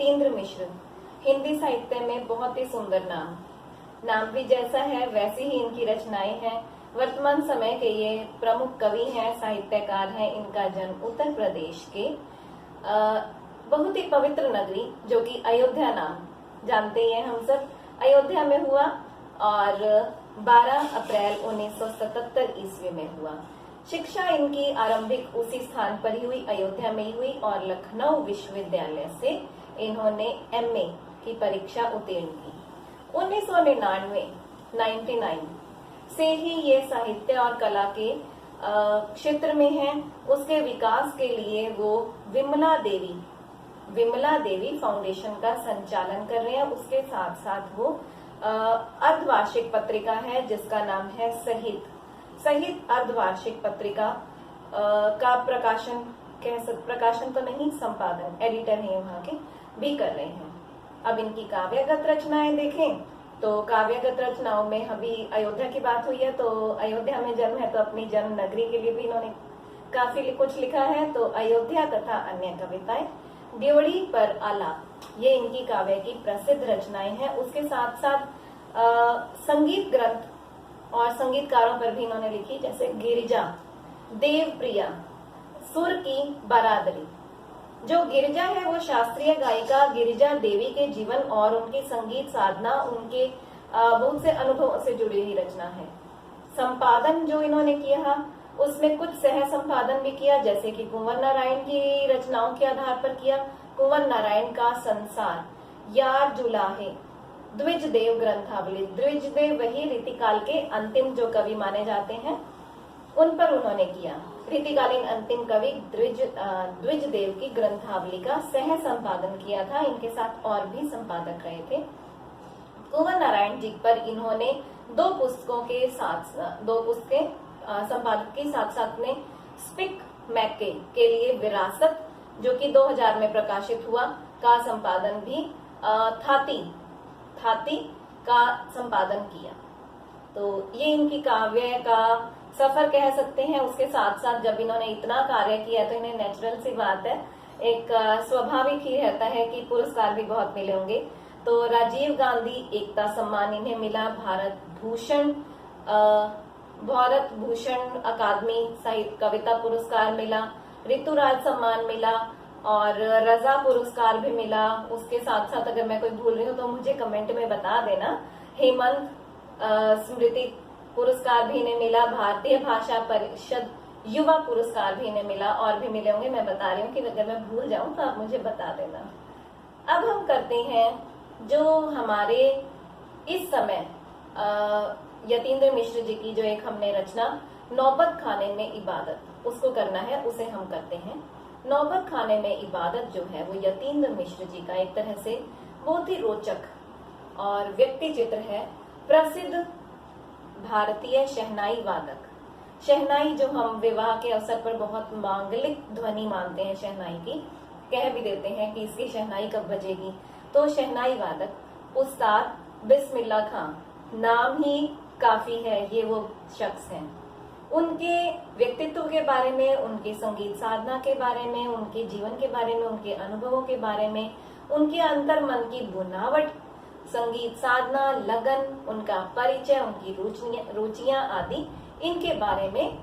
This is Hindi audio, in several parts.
यतीन्द्र मिश्र। हिंदी साहित्य में बहुत ही सुंदर नाम भी जैसा है वैसी ही इनकी रचनाएं हैं। वर्तमान समय के ये प्रमुख कवि हैं, साहित्यकार हैं। इनका जन्म उत्तर प्रदेश के बहुत ही पवित्र नगरी जो कि अयोध्या नाम जानते हैं हम सब, अयोध्या में हुआ और 12 अप्रैल 1977 ईस्वी में हुआ। शिक्षा इनकी आरंभिक उसी स्थान पर ही हुई, अयोध्या में ही हुई और लखनऊ विश्वविद्यालय से इन्होंने एमए की परीक्षा उत्तीर्ण की। 1999 से ही ये साहित्य और कला के क्षेत्र में हैं। उसके विकास के लिए वो विमला देवी फाउंडेशन का संचालन कर रहे हैं। उसके साथ साथ वो अर्धवार्षिक पत्रिका है जिसका नाम है सहित अर्धवार्षिक पत्रिका का प्रकाशन तो नहीं, संपादन, एडिटर है वहां के, भी कर रहे हैं। अब इनकी काव्यगत रचनाएं देखें तो काव्यगत रचनाओं में अभी अयोध्या की बात हुई है तो अयोध्या में जन्म है तो अपनी जन्म नगरी के लिए भी इन्होंने काफी कुछ लिखा है। तो अयोध्या तथा अन्य कविताएं, ड्योढ़ी पर आलाप, ये इनकी काव्य की प्रसिद्ध रचनाएं हैं। उसके साथ साथ संगीत ग्रंथ और संगीतकारों पर भी इन्होंने लिखी, जैसे गिरिजा, देवप्रिया, सुर की बरादरी। जो गिरिजा है वो शास्त्रीय गायिका गिरिजा देवी के जीवन और उनकी संगीत साधना, उनके बहुत से अनुभवों से जुड़ी हुई रचना है। संपादन जो इन्होंने किया उसमें कुछ सह संपादन भी किया, जैसे कि कुंवर नारायण की रचनाओं के आधार पर किया। कुंवर नारायण का संसार, यार जुलाहे, द्विजदेव ग्रंथावली, द्विजदेव वही रीतिकाल के अंतिम जो कवि माने जाते हैं उन पर उन्होंने किया। रीतिकालीन अंतिम कवि द्विजदेव की ग्रंथावली का सह संपादन किया था। इनके साथ और भी संपादक रहे थे। कुंवर नारायण जी पर इन्होंने दो पुस्तकें संपादक के साथ साथ में स्पिक मैके के लिए विरासत, जो कि 2000 में प्रकाशित हुआ, का संपादन भी थाती का संपादन किया। तो ये इनकी काव्य का सफर कह सकते हैं। उसके साथ साथ जब इन्होंने इतना कार्य किया तो इन्हें नेचुरल सी बात है, एक स्वाभाविक ही रहता है कि पुरस्कार भी बहुत मिले होंगे। तो राजीव गांधी एकता सम्मान इन्हें मिला, भारत भूषण अकादमी साहित्य कविता पुरस्कार मिला, ऋतुराज सम्मान मिला और रजा पुरस्कार भी मिला। उसके साथ साथ अगर मैं कोई भूल रही हूँ तो मुझे कमेंट में बता देना। हेमंत स्मृति पुरस्कार भी इन्हें मिला, भारतीय भाषा परिषद युवा पुरस्कार भी इन्हें मिला, और भी मिले होंगे। मैं बता रही हूँ कि अगर मैं भूल जाऊं तो आप मुझे बता देना। अब हम करते हैं जो हमारे इस समय यतीन्द्र मिश्र जी की जो एक हमने रचना नौबत खाने में इबादत, उसको करना है, उसे हम करते हैं। नौबत खाने में इबादत जो है वो यतीन्द्र मिश्र जी का एक तरह से बहुत ही रोचक और व्यक्ति चित्र है। प्रसिद्ध भारतीय शहनाई वादक, शहनाई जो हम विवाह के अवसर पर बहुत मांगलिक ध्वनि मानते हैं, शहनाई की कह भी देते हैं कि इसकी शहनाई कब बजेगी। तो शहनाई वादक उस्ताद बिस्मिल्लाह खां, नाम ही काफी है, ये वो शख्स हैं। उनके व्यक्तित्व के बारे में, उनके संगीत साधना के बारे में, उनके जीवन के बारे में, उनके अनुभवों के बारे में, उनके अंतर्मन की बुनावट, संगीत साधना, लगन, उनका परिचय, उनकी रुचियां आदि, इनके बारे में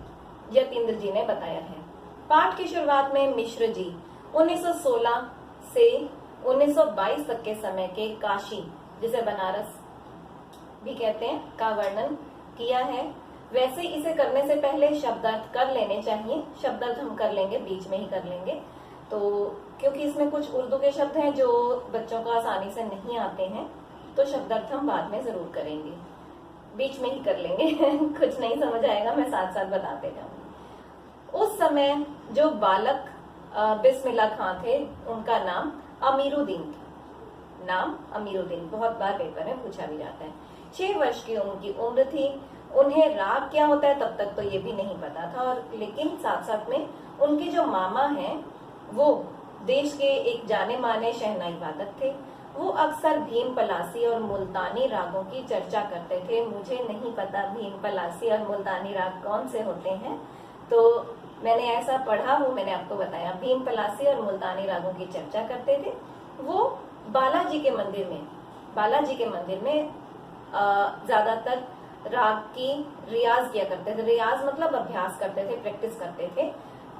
यतीन्द्र जी ने बताया है। पाठ की शुरुआत में मिश्र जी 1916 से 1922 तक के समय के काशी, जिसे बनारस भी कहते हैं, का वर्णन किया है। वैसे इसे करने से पहले शब्दार्थ कर लेने चाहिए। शब्दार्थ हम कर लेंगे, बीच में ही कर लेंगे, तो क्योंकि इसमें कुछ उर्दू के शब्द हैं जो बच्चों को आसानी से नहीं आते हैं, तो शब्दार्थ हम बाद में जरूर करेंगे, बीच में ही कर लेंगे। कुछ नहीं समझ आएगा, मैं साथ साथ बताते जाऊंगी। उस समय जो बालक बिस्मिल्लाह खां थे, उनका नाम अमीरुद्दीन था। नाम अमीरुद्दीन बहुत बार पेपर में पूछा भी जाता है। 6 वर्ष की उनकी उम्र थी। उन्हें राग क्या होता है तब तक तो ये भी नहीं पता था, और लेकिन साथ साथ में उनके जो मामा हैं वो देश के एक जाने माने शहनाई वादक थे। वो अक्सर भीम पलासी और मुल्तानी रागों की चर्चा करते थे। मुझे नहीं पता भीम पलासी और मुल्तानी राग कौन से होते हैं, तो मैंने ऐसा पढ़ा हो, मैंने आपको बताया। भीम पलासी और मुल्तानी रागों की चर्चा करते थे। वो बालाजी के मंदिर में ज्यादातर राग की रियाज किया करते थे। रियाज मतलब अभ्यास करते थे, प्रैक्टिस करते थे।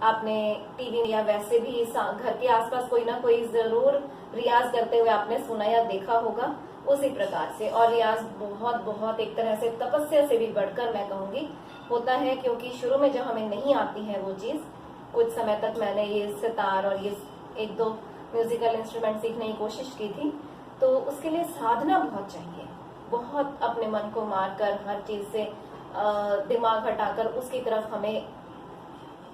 आपने टीवी या वैसे भी घर के आसपास कोई ना कोई जरूर रियाज करते हुए आपने सुना या देखा होगा, उसी प्रकार से। और रियाज बहुत बहुत एक तरह से तपस्या से भी बढ़कर मैं कहूंगी होता है, क्योंकि शुरू में जब हमें नहीं आती है वो चीज, कुछ समय तक मैंने ये सितार और ये एक दो म्यूजिकल इंस्ट्रूमेंट सीखने की कोशिश की थी, तो उसके लिए साधना बहुत चाहिए। बहुत अपने मन को मारकर, हर चीज से दिमाग हटाकर उसकी तरफ हमें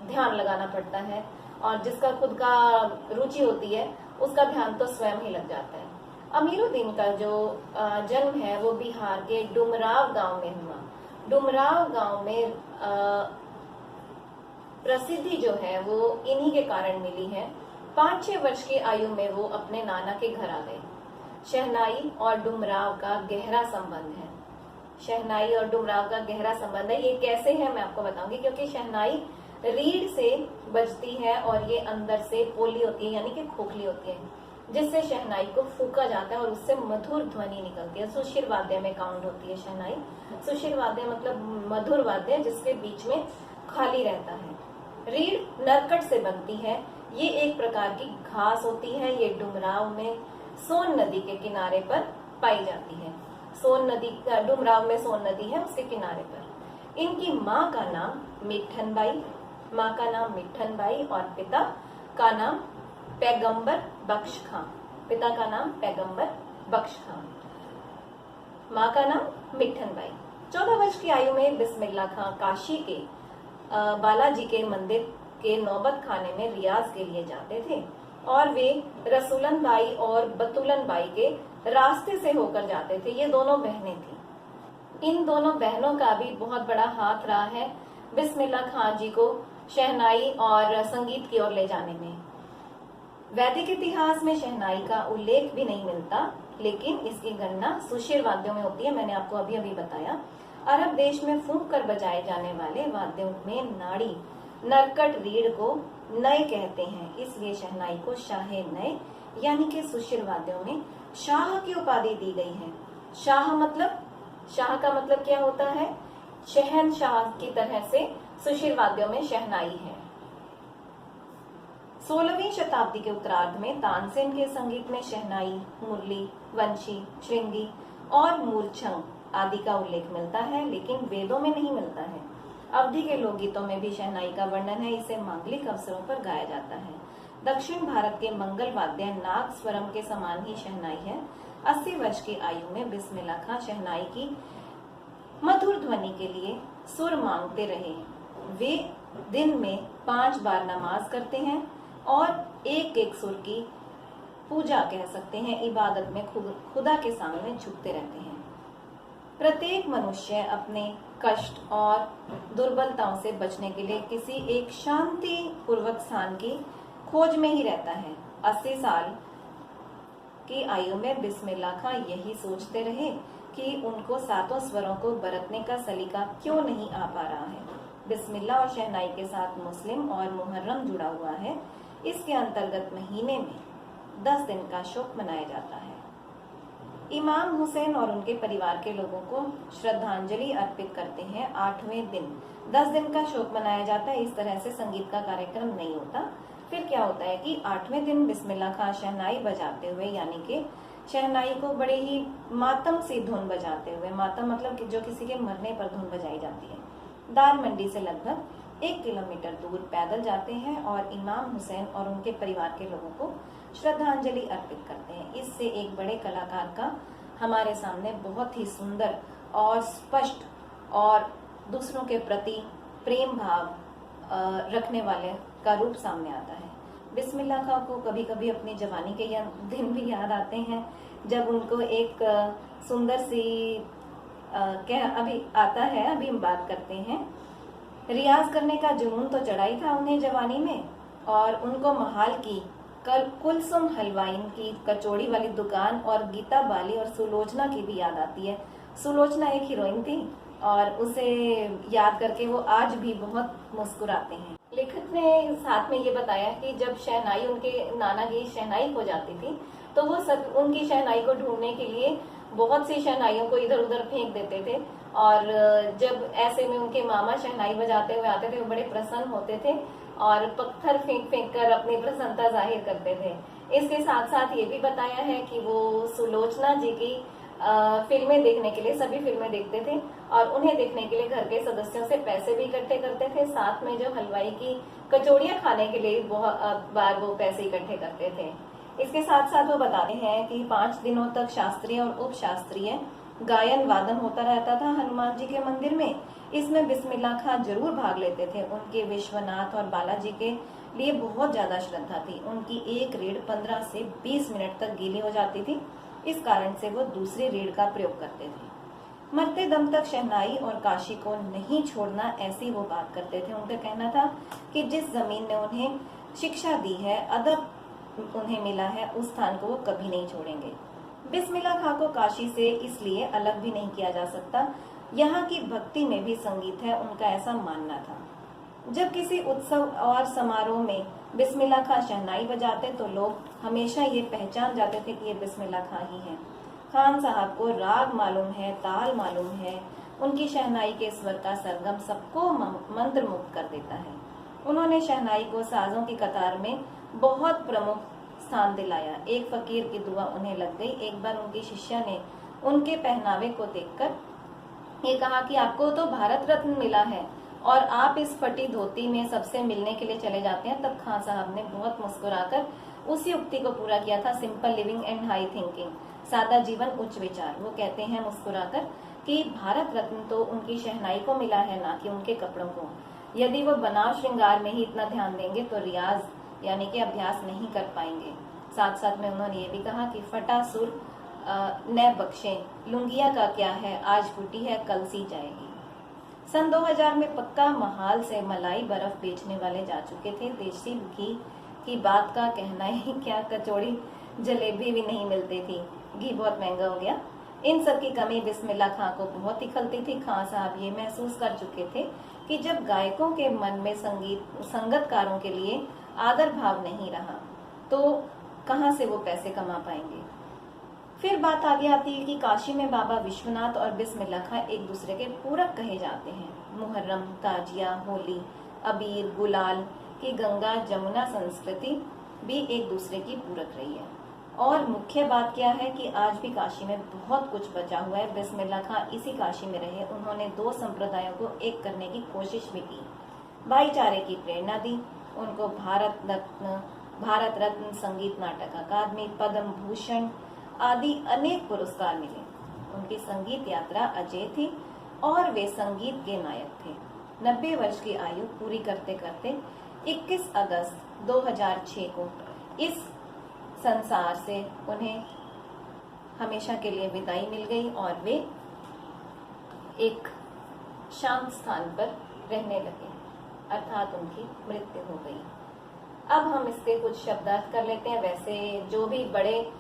ध्यान लगाना पड़ता है। और जिसका खुद का रुचि होती है उसका ध्यान तो स्वयं ही लग जाता है। अमीरुद्दीन का जो जन्म है वो बिहार के डुमराव गांव में हुआ। डुमराव गांव में प्रसिद्धि जो है वो इन्हीं के कारण मिली है। 5-6 वर्ष की आयु में वो अपने नाना के घर आ गए। शहनाई और डुमराव का गहरा संबंध है। शहनाई और डुमराव का गहरा संबंध है। ये कैसे है मैं आपको बताऊंगी, क्योंकि शहनाई रीढ़ से बजती है और ये अंदर से पोली होती है, यानी कि खोखली होती है, जिससे शहनाई को फूका जाता है और उससे मधुर ध्वनि निकलती है। सुशिर वाद्य में काउंट होती है शहनाई। सुशिर वाद्य मतलब मधुर वाद्य जिसके बीच में खाली रहता है। रीढ़ नरकट से बनती है। ये एक प्रकार की घास होती है। ये डुमराव में सोन नदी के किनारे पर पाई जाती है। सोन नदी, डुमराव में सोन नदी है, उसके किनारे पर। इनकी माँ का नाम मिठनबाई और पिता का नाम पैगंबर बख्श खां। पिता का नाम पैगंबर बख्श खां, माँ का नाम मिठनबाई। 14 वर्ष की आयु में बिस्मिल्लाह खां काशी के बालाजी के मंदिर के नौबत खाने में रियाज के लिए जाते थे और वे रसूलन बाई और बतुलन बाई के रास्ते से होकर जाते थे। ये दोनों बहनें थी। इन दोनों बहनों का भी बहुत बड़ा हाथ रहा है बिस्मिल्लाह खां जी को शहनाई और संगीत की ओर ले जाने में। वैदिक इतिहास में शहनाई का उल्लेख भी नहीं मिलता, लेकिन इसकी गणना सुशिर वाद्यों में होती है। मैंने आपको अभी अभी बताया। अरब देश में फूंक कर बजाए जाने वाले वाद्यों में नाड़ी नरकट रीढ़ को नय कहते हैं, इसलिए शहनाई को शाहे नय यानी कि सुशिर वाद्यों में शाह की उपाधि दी गई है। शाह का मतलब क्या होता है? शहनशाह की तरह से सुशिर वाद्यों में शहनाई है। 16वीं शताब्दी के उत्तरार्ध में तानसेन के संगीत में शहनाई, मुरली, वंशी, श्रृंगी और मूर्छंग आदि का उल्लेख मिलता है, लेकिन वेदों में नहीं मिलता है। अवधि के लोकगीतों में भी शहनाई का वर्णन है। इसे मांगलिक अवसरों पर गाया जाता है। दक्षिण भारत के मंगल वाद्य नाग स्वरम के समान ही शहनाई है। 80 वर्ष की आयु में बिस्मिल्लाह खां शहनाई की मधुर ध्वनि के लिए सुर मांगते रहे। वे दिन में 5 बार नमाज करते हैं और एक एक सुर की पूजा कह सकते हैं, इबादत में खुदा के सामने झुकते रहते हैं। प्रत्येक मनुष्य अपने कष्ट और दुर्बलताओं से बचने के लिए किसी एक शांति पूर्वक स्थान की खोज में ही रहता है। 80 साल की आयु में बिस्मिल्लाह खां यही सोचते रहे कि उनको 7 स्वरों को बरतने का सलीका क्यों नहीं आ पा रहा है। बिस्मिल्लाह और शहनाई के साथ मुस्लिम और मुहर्रम जुड़ा हुआ है। इसके अंतर्गत महीने में 10 दिन का शोक मनाया जाता है। इमाम हुसैन और उनके परिवार के लोगों को श्रद्धांजलि अर्पित करते हैं। 8वें दिन 10 दिन का शोक मनाया जाता है। इस तरह से संगीत का कार्यक्रम नहीं होता। फिर क्या होता है कि 8वें दिन बिस्मिल्लाह खां शहनाई बजाते हुए, यानी कि शहनाई को बड़े ही मातम सी धुन बजाते हुए, मातम मतलब कि जो किसी के मरने पर धुन बजाई जाती है, दार मंडी से लगभग 1 किलोमीटर दूर पैदल जाते हैं और इमाम हुसैन और उनके परिवार के लोगों को श्रद्धांजलि अर्पित करते हैं। इससे एक बड़े कलाकार का हमारे सामने बहुत ही सुंदर और स्पष्ट और दूसरों के प्रति प्रेम भाव रखने वाले का रूप सामने आता है। बिस्मिल्लाह खां को कभी कभी अपनी जवानी के दिन भी याद आते हैं, जब उनको एक सुंदर सी क्या अभी आता है, अभी हम बात करते हैं। रियाज करने का जुनून तो चढ़ाई था उन्हें जवानी में, और उनको महाल की कुलसुम हलवाइन की कचौड़ी वाली दुकान और गीता बाली और सुलोचना की भी याद आती है। सुलोचना एक हीरोइन थी और उसे याद करके वो आज भी बहुत मुस्कुराते हैं। लेखक ने साथ में ये बताया कि जब शहनाई, उनके नाना की शहनाई हो जाती थी, तो तो वो सब उनकी शहनाई को ढूंढने के लिए बहुत सी शहनाइयों को इधर उधर फेंक देते थे। और जब ऐसे में उनके मामा शहनाई बजाते हुए आते थे वो बड़े प्रसन्न होते थे और पत्थर फेंक फेंक कर अपनी प्रसन्नता जाहिर करते थे। इसके साथ साथ ये भी बताया है कि वो सुलोचना जी की फिल्में देखने के लिए, सभी फिल्में देखते थे और उन्हें देखने के लिए घर के सदस्यों से पैसे भी इकट्ठे करते थे। साथ में जो हलवाई की कचौड़ियां खाने के लिए बहुत बार वो पैसे इकट्ठे करते थे। इसके साथ साथ वो बताते हैं कि 5 दिनों तक शास्त्रीय और उप शास्त्रीय गायन वादन होता रहता था हनुमान जी के मंदिर में। इसमें बिस्मिल्लाह खां जरूर भाग लेते थे। उनके विश्वनाथ और बालाजी के लिए बहुत ज्यादा श्रद्धा थी। उनकी एक रीढ़ 15 से 20 मिनट तक गीली हो जाती थी। इस कारण से वो दूसरी रीढ़ का प्रयोग करते थे। मरते दम तक शहनाई और काशी को नहीं छोड़ना, ऐसी वो बात करते थे। उनका कहना था कि जिस जमीन ने उन्हें शिक्षा दी है, अदब उन्हें मिला है, उस स्थान को वो कभी नहीं छोड़ेंगे। बिस्मिल्लाह खां को काशी से इसलिए अलग भी नहीं किया जा सकता। यहाँ की भक्ति में भी संगीत है, उनका ऐसा मानना था। जब किसी उत्सव और समारोह में बिस्मिल्लाह खां शहनाई बजाते तो लोग हमेशा ये पहचान जाते थे कि ये बिस्मिल्लाह खां ही है। खान साहब को राग मालूम है, ताल मालूम है। उनकी शहनाई के स्वर का सरगम सबको मंत्र मुक्त कर देता है। उन्होंने शहनाई को साजों की कतार में बहुत प्रमुख स्थान दिलाया। एक फकीर की दुआ उन्हें लग गई। एक बार उनकी शिष्या ने उनके पहनावे को देखकर ये कहा कि आपको तो भारत रत्न मिला है और आप इस फटी धोती में सबसे मिलने के लिए चले जाते हैं। तब खान साहब ने बहुत मुस्कुराकर उसी उक्ति को पूरा किया था, simple living and high thinking, सादा जीवन उच्च विचार। वो कहते हैं मुस्कुराकर कि भारत रत्न तो उनकी शहनाई को मिला है, ना कि उनके कपड़ों को। यदि वो बनाव श्रृंगार में ही इतना ध्यान देंगे तो रियाज यानी कि अभ्यास नहीं कर पाएंगे। साथ साथ में उन्होंने ये भी कहा कि फटा सुर न बख्शे, लुंगिया का क्या है, आज फूटी है कल सी जाएगी। सन 2000 में पक्का महाल से मलाई बर्फ बेचने वाले जा चुके थे। देसी घी की बात का कहना ही क्या, कचौड़ी जलेबी भी नहीं मिलती थी, घी बहुत महंगा हो गया। इन सब की कमी बिस्मिल्लाह खां को बहुत ही खलती थी। खान साहब ये महसूस कर चुके थे कि जब गायकों के मन में संगतकारों के लिए आदर भाव नहीं रहा तो कहां से वो पैसे कमा पाएंगे। फिर बात आगे आती है कि काशी में बाबा विश्वनाथ और बिस्मिल्लाह खां एक दूसरे के पूरक कहे जाते हैं। मुहर्रम, ताजिया, होली, अबीर, गुलाल की गंगा जमुना संस्कृति भी एक दूसरे की पूरक रही है। और मुख्य बात क्या है कि आज भी काशी में बहुत कुछ बचा हुआ है। बिस्मिल्लाह खां इसी काशी में रहे। उन्होंने 2 संप्रदायों को एक करने की कोशिश भी की, भाईचारे की प्रेरणा दी। उनको भारत रत्न, संगीत नाटक अकादमी, पद्म भूषण आदि अनेक पुरस्कार मिले। उनकी संगीत यात्रा अजय थी और वे संगीत के नायक थे। 90 वर्ष की आयु पूरी करते करते 21 अगस्त 2006 को इस संसार से उन्हें हमेशा के लिए विदाई मिल गई और वे एक शांत स्थान पर रहने लगे, अर्थात उनकी मृत्यु हो गई। अब हम इसके कुछ शब्दार्थ कर लेते हैं। वैसे जो भी बड़े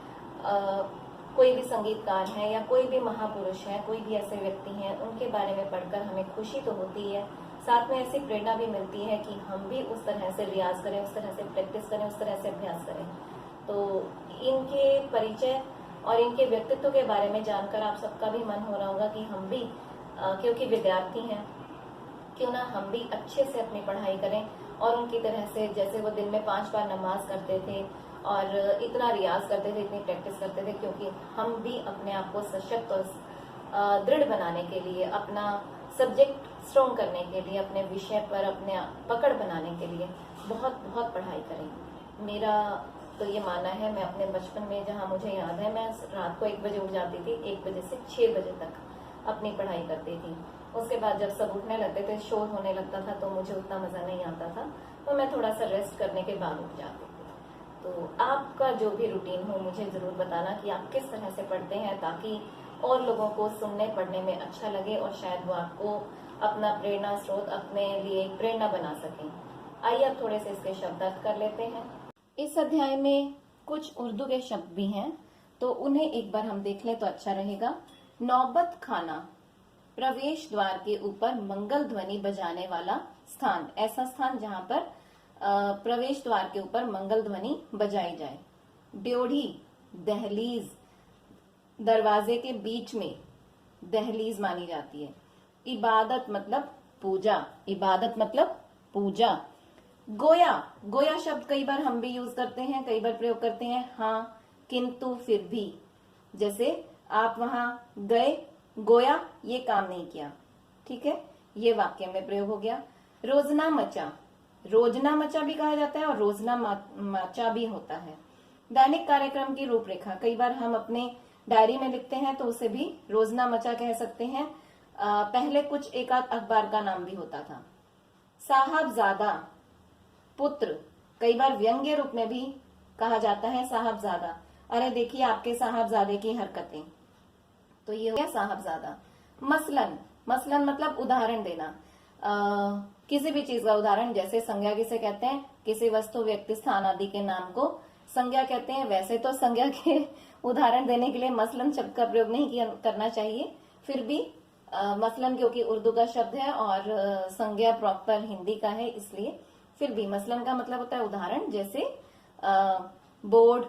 कोई भी संगीतकार हैं या कोई भी महापुरुष है, कोई भी ऐसे व्यक्ति हैं, उनके बारे में पढ़कर हमें खुशी तो होती है, साथ में ऐसी प्रेरणा भी मिलती है कि हम भी उस तरह से रियाज करें, उस तरह से प्रैक्टिस करें, उस तरह से अभ्यास करें। तो इनके परिचय और इनके व्यक्तित्व के बारे में जानकर आप सबका भी मन हो रहा होगा कि हम भी क्योंकि विद्यार्थी हैं, क्यों ना हम भी अच्छे से अपनी पढ़ाई करें और उनकी तरह से, जैसे वो दिन में 5 बार नमाज करते थे और इतना रियाज करते थे, इतनी प्रैक्टिस करते थे, क्योंकि हम भी अपने आप को सशक्त और दृढ़ बनाने के लिए, अपना सब्जेक्ट स्ट्रॉन्ग करने के लिए, अपने विषय पर अपने पकड़ बनाने के लिए बहुत बहुत पढ़ाई करें। मेरा तो ये मानना है, मैं अपने बचपन में, जहाँ मुझे याद है, मैं रात को 1 बजे उठ जाती थी, 1 बजे से 6 बजे तक अपनी पढ़ाई करती थी। उसके बाद जब सब उठने लगते थे, शोर होने लगता था, तो मुझे उतना मजा नहीं आता था, तो मैं थोड़ा सा रेस्ट करने के बाद उठ जाती थी। तो आपका जो भी रूटीन हो मुझे जरूर बताना कि आप किस तरह से पढ़ते हैं, ताकि और लोगों को सुनने पढ़ने में अच्छा लगे और शायद वो आपको अपना प्रेरणा स्रोत, अपने लिए प्रेरणा बना सकें। आइए अब थोड़े से इसके शब्दार्थ कर लेते हैं। इस अध्याय में कुछ उर्दू के शब्द भी हैं, तो उन्हें एक बार हम देख लें तो अच्छा रहेगा। नौबत खाना, प्रवेश द्वार के ऊपर मंगल ध्वनि बजाने वाला स्थान, ऐसा स्थान जहां पर प्रवेश द्वार के ऊपर मंगल ध्वनि बजाई जाए। ड्योढ़ी, दहलीज, दरवाजे के बीच में दहलीज मानी जाती है। इबादत मतलब पूजा, इबादत मतलब पूजा। गोया, गोया शब्द कई बार हम भी यूज करते हैं, कई बार प्रयोग करते हैं, हाँ किंतु फिर भी। जैसे आप वहां गए, गोया ये काम नहीं किया, ठीक है, ये वाक्य में प्रयोग हो गया। रोजना मचा, रोजना मचा भी कहा जाता है और रोजना मचा भी होता है। दैनिक कार्यक्रम की रूपरेखा, कई बार हम अपने डायरी में लिखते हैं तो उसे भी रोजना मचा कह सकते हैं। पहले कुछ एक आध अखबार का नाम भी होता था। साहबजादा, पुत्र, कई बार व्यंग्य रूप में भी कहा जाता है साहबजादा, अरे देखिए आपके साहबजादे की हरकतें, तो ये हो गया साहबजादा। मसलन, मसलन मतलब उदाहरण देना, किसी भी चीज का उदाहरण, जैसे संज्ञा किसे कहते हैं, किसी वस्तु व्यक्ति स्थान आदि के नाम को संज्ञा कहते हैं। वैसे तो संज्ञा के उदाहरण देने के लिए मसलन शब्द का प्रयोग नहीं करना चाहिए, फिर भी मसलन क्योंकि उर्दू का शब्द है और संज्ञा प्रॉपर हिंदी का है, इसलिए फिर भी मसलन का मतलब होता है उदाहरण। जैसे बोर्ड,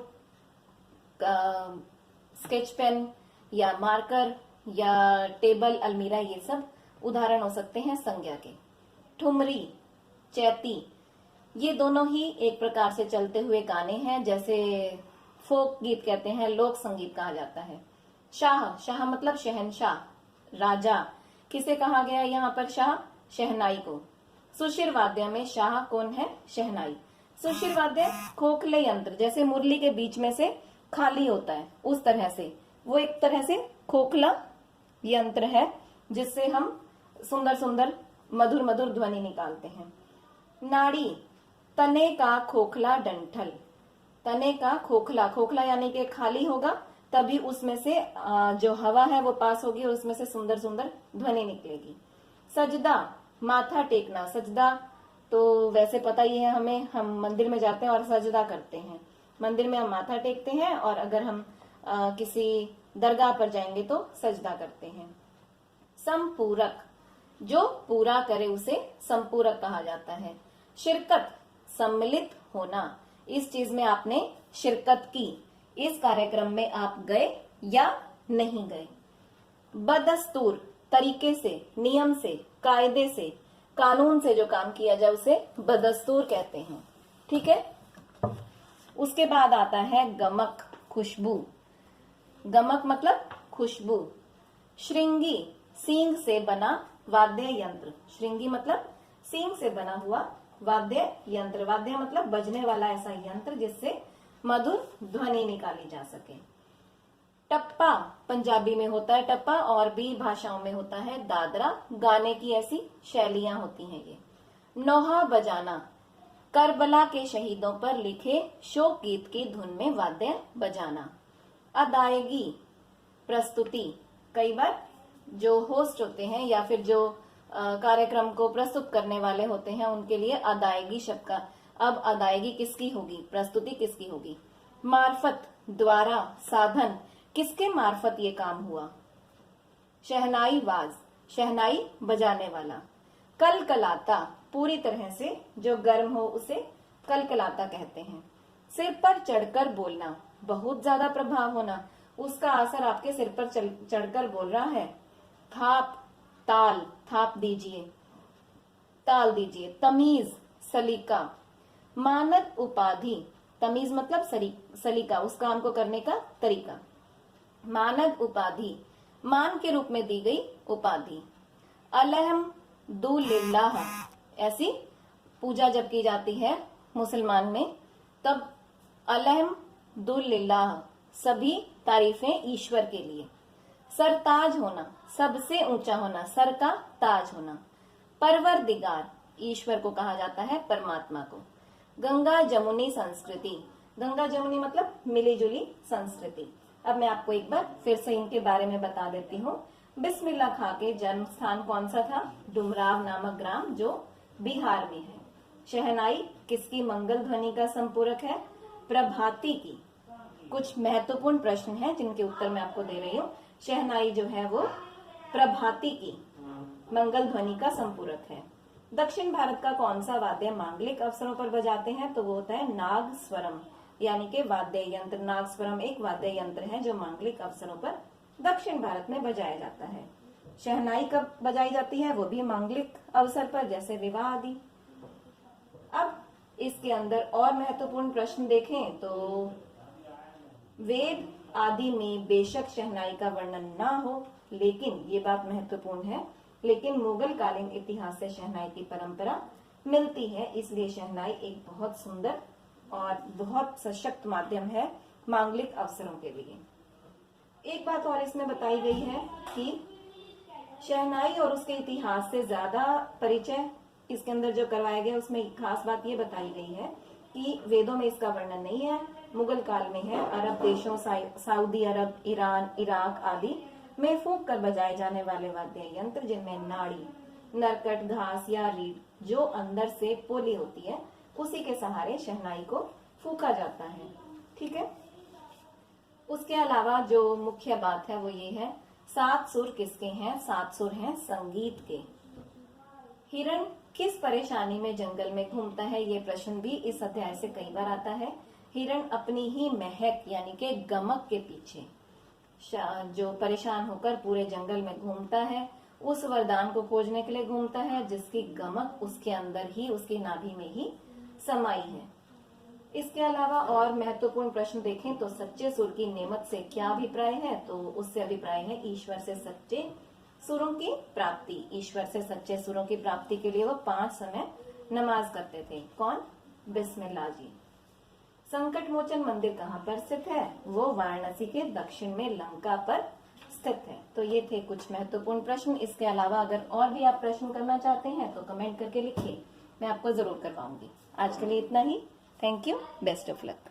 स्केच पेन या मार्कर या टेबल, अलमीरा, ये सब उदाहरण हो सकते हैं संज्ञा के। ठुमरी, चैती, ये दोनों ही एक प्रकार से चलते हुए गाने हैं, जैसे फोक गीत कहते हैं, लोक संगीत कहा जाता है। शाह, शाह मतलब शहनशाह, राजा, किसे कहा गया यहाँ पर शाह, शहनाई को। सुशिर वाद्य में शाह कौन है, शहनाई। सुशिर वाद्य खोखले यंत्र, जैसे मुरली के बीच में से खाली होता है उस तरह से, वो एक तरह से खोखला यंत्र है जिससे हम सुंदर सुंदर मधुर मधुर ध्वनि निकालते हैं। नाड़ी, तने का खोखला डंठल, तने का खोखला, खोखला यानी कि खाली होगा तभी उसमें से जो हवा है वो पास होगी और उसमें से सुंदर सुंदर ध्वनि निकलेगी। सजदा, माथा टेकना, सजदा तो वैसे पता ही है हमें, हम मंदिर में जाते हैं और सजदा करते हैं, मंदिर में हम माथा टेकते हैं और अगर हम किसी दरगाह पर जाएंगे तो सजदा करते हैं। संपूरक, जो पूरा करे उसे संपूरक कहा जाता है। शिरकत, सम्मिलित होना, इस चीज में आपने शिरकत की, इस कार्यक्रम में आप गए या नहीं गए। बदस्तूर, तरीके से, नियम से, कायदे से, कानून से जो काम किया जाए उसे बदस्तूर कहते हैं, ठीक है। उसके बाद आता है गमक, खुशबू, गमक मतलब खुशबू। श्रृंगी, सींग से बना वाद्य यंत्र, श्रृंगी मतलब सींग से बना हुआ वाद्य यंत्र, वाद्य मतलब बजने वाला ऐसा यंत्र जिससे मधुर ध्वनि निकाली जा सके। टप्पा, पंजाबी में होता है टप्पा और भी भाषाओं में होता है दादरा, गाने की ऐसी शैलियां होती हैं ये। नौहा बजाना, करबला के शहीदों पर लिखे शोक गीत की धुन में वाद्य बजाना। अदायगी, प्रस्तुति, कई बार जो होस्ट होते हैं या फिर जो कार्यक्रम को प्रस्तुत करने वाले होते हैं उनके लिए अदायगी शब्द का, अब अदायगी किसकी होगी, प्रस्तुति किसकी होगी। मार्फत, द्वारा, साधन, किसके मार्फत ये काम हुआ। शहनाई वाज, शहनाई बजाने वाला। कलकलाता, पूरी तरह से जो गर्म हो उसे कलकलाता कहते हैं। सिर पर चढ़कर बोलना, बहुत ज्यादा प्रभाव होना, उसका असर आपके सिर पर चढ़कर बोल रहा है। थाप, ताल, थाप दीजिए, ताल दीजिए। तमीज, सलीका। मानद उपाधि, तमीज मतलब सलीका, उस काम को करने का तरीका। मानद उपाधि, मान के रूप में दी गई उपाधि। अलहम्दुलिल्लाह, ऐसी पूजा जब की जाती है मुसलमान में तब अलहम्दुलिल्लाह, सभी तारीफें ईश्वर के लिए। सरताज होना, सबसे ऊंचा होना, सर का ताज होना। परवरदिगार, ईश्वर को कहा जाता है, परमात्मा को। गंगा जमुनी संस्कृति, गंगा जमुनी मतलब मिली जुली संस्कृति। अब मैं आपको एक बार फिर से इनके बारे में बता देती हूँ। बिस्मिल्लाह खां के जन्म स्थान कौन सा था, डुमराव नामक ग्राम जो बिहार में है। शहनाई किसकी मंगल ध्वनि का संपूरक है, प्रभाती की। कुछ महत्वपूर्ण प्रश्न हैं जिनके उत्तर मैं आपको दे रही हूँ। शहनाई जो है वो प्रभाती की मंगल ध्वनि का संपूरक है। दक्षिण भारत का कौन सा वाद्य मांगलिक अवसरों पर बजाते हैं, तो वो होता है नाग स्वरम। यानी कि वाद्य यंत्र। नागस्वरम एक वाद्य यंत्र है जो मांगलिक अवसरों पर दक्षिण भारत में बजाया जाता है। शहनाई कब बजाई जाती है? वो भी मांगलिक अवसर पर, जैसे विवाह आदि। अब इसके अंदर और महत्वपूर्ण प्रश्न देखें तो वेद आदि में बेशक शहनाई का वर्णन ना हो, लेकिन ये बात महत्वपूर्ण है, लेकिन मुगल कालीन इतिहास से शहनाई की परंपरा मिलती है, इसलिए शहनाई एक बहुत सुंदर और बहुत सशक्त माध्यम है मांगलिक अवसरों के लिए। एक बात और इसमें बताई गई है कि शहनाई और उसके इतिहास से ज्यादा परिचय इसके अंदर जो करवाया गया उसमें खास बात ये बताई गई है कि वेदों में इसका वर्णन नहीं है, मुगल काल में है। अरब देशों, सऊदी अरब, ईरान, इराक आदि में फूंक कर बजाए जाने वाले वाद्य यंत्र, जिनमें नाड़ी, नरकट, घास या रीढ़ जो अंदर से पोली होती है, उसी के सहारे शहनाई को फूंका जाता है। ठीक है। उसके अलावा जो मुख्य बात है वो ये है, 7 सुर किसके हैं? 7 सुर हैं संगीत के। हिरण किस परेशानी में जंगल में घूमता है? ये प्रश्न भी इस अध्याय से कई बार आता है। हिरण अपनी ही महक यानी कि गमक के पीछे जो परेशान होकर पूरे जंगल में घूमता है, उस वरदान को खोजने के लिए घूमता है जिसकी गमक उसके अंदर ही, उसकी नाभि में ही समाई है। इसके अलावा और महत्वपूर्ण प्रश्न देखें तो सच्चे सुर की नेमत से क्या अभिप्राय है? तो उससे अभिप्राय है ईश्वर से सच्चे सुरों की प्राप्ति। ईश्वर से सच्चे सुरों की प्राप्ति के लिए वो 5 समय नमाज करते थे। कौन? बिस्मिल्लाह जी। संकट मोचन मंदिर कहाँ पर स्थित है? वो वाराणसी के दक्षिण में लंका पर स्थित है। तो ये थे कुछ महत्वपूर्ण प्रश्न। इसके अलावा अगर और भी आप प्रश्न करना चाहते हैं तो कमेंट करके लिखिए, मैं आपको जरूर करवाऊंगी। आज के लिए इतना ही। Thank you, best of luck.